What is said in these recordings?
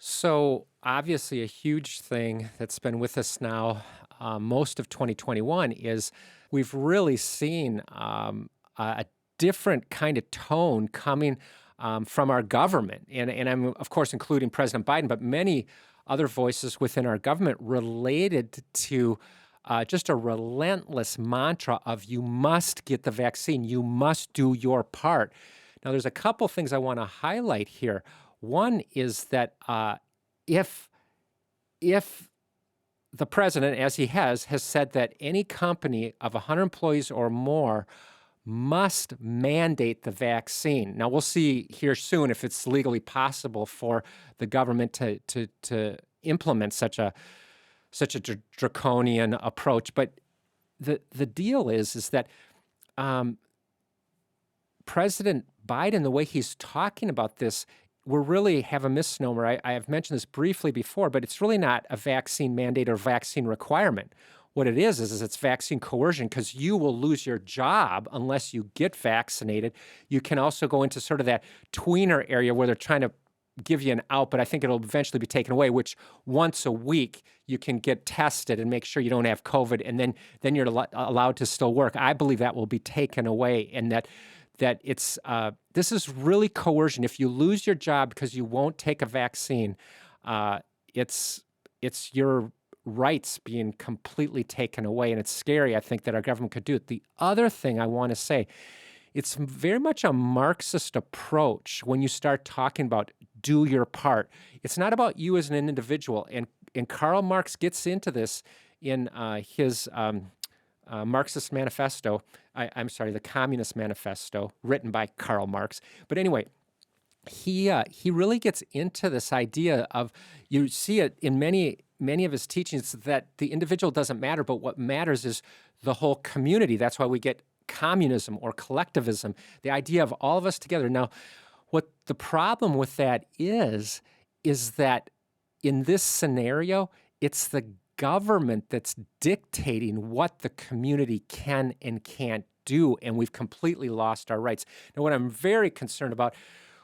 So, obviously, a huge thing that's been with us now most of 2021 is we've really seen a different kind of tone coming from our government. And I'm, of course, including President Biden, but many other voices within our government related to just a relentless mantra of you must get the vaccine, you must do your part. Now, there's a couple things I want to highlight here. One is that if if the president, as he has said that any company of 100 employees or more must mandate the vaccine. Now we'll see here soon if it's legally possible for the government to implement such a draconian approach. But the deal is that um, President Biden, the way he's talking about this, we really have a misnomer. I have mentioned this briefly before, but it's really not a vaccine mandate or vaccine requirement. What it is it's vaccine coercion because you will lose your job unless you get vaccinated. You can also go into sort of that tweener area where they're trying to give you an out, but I think it'll eventually be taken away, which once a week you can get tested and make sure you don't have COVID, and then you're allowed to still work. I believe that will be taken away, and that it's this is really coercion. If you lose your job because you won't take a vaccine, uh, it's your rights being completely taken away, and it's scary. I think that our government could do it. The other thing I want to say, it's very much a Marxist approach when you start talking about do your part. It's not about you as an individual, and Karl Marx gets into this in his Marxist Manifesto. I'm sorry, the Communist Manifesto, written by Karl Marx. But anyway, he really gets into this idea of you see it in many of his teachings that the individual doesn't matter, but what matters is the whole community. That's why we get communism or collectivism, the idea of all of us together. Now, what the problem with that is that in this scenario, it's the government that's dictating what the community can and can't do, and we've completely lost our rights. Now, what I'm very concerned about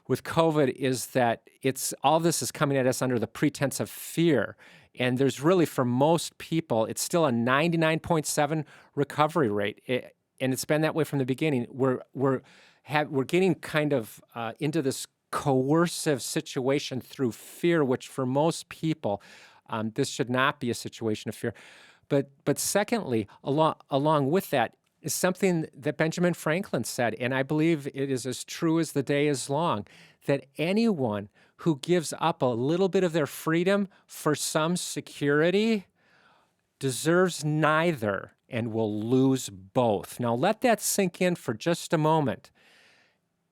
with COVID is that it's all this is coming at us under the pretense of fear. And there's really, for most people, it's still a 99.7 recovery rate. And it's been that way from the beginning. We're getting kind of into this coercive situation through fear, which for most people, this should not be a situation of fear. But secondly, along with that is something that Benjamin Franklin said, and I believe it is as true as the day is long, that anyone who gives up a little bit of their freedom for some security deserves neither and will lose both. Now let that sink in for just a moment.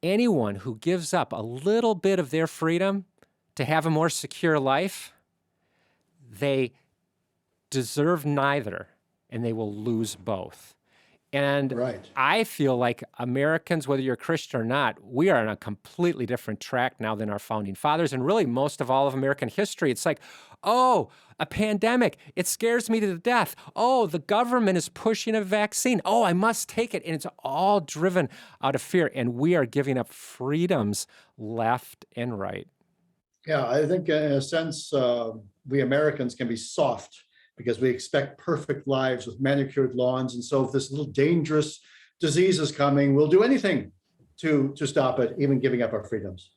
Anyone who gives up a little bit of their freedom to have a more secure life, they deserve neither and they will lose both. And Right. I feel like Americans, whether you're Christian or not, we are on a completely different track now than our founding fathers, and really most of all of American history. It's like, oh, a pandemic, it scares me to death. Oh, the government is pushing a vaccine. Oh, I must take it. And it's all driven out of fear, and we are giving up freedoms left and right. Yeah, I think in a sense, we Americans can be soft because we expect perfect lives with manicured lawns. And so if this little dangerous disease is coming, we'll do anything to stop it, even giving up our freedoms.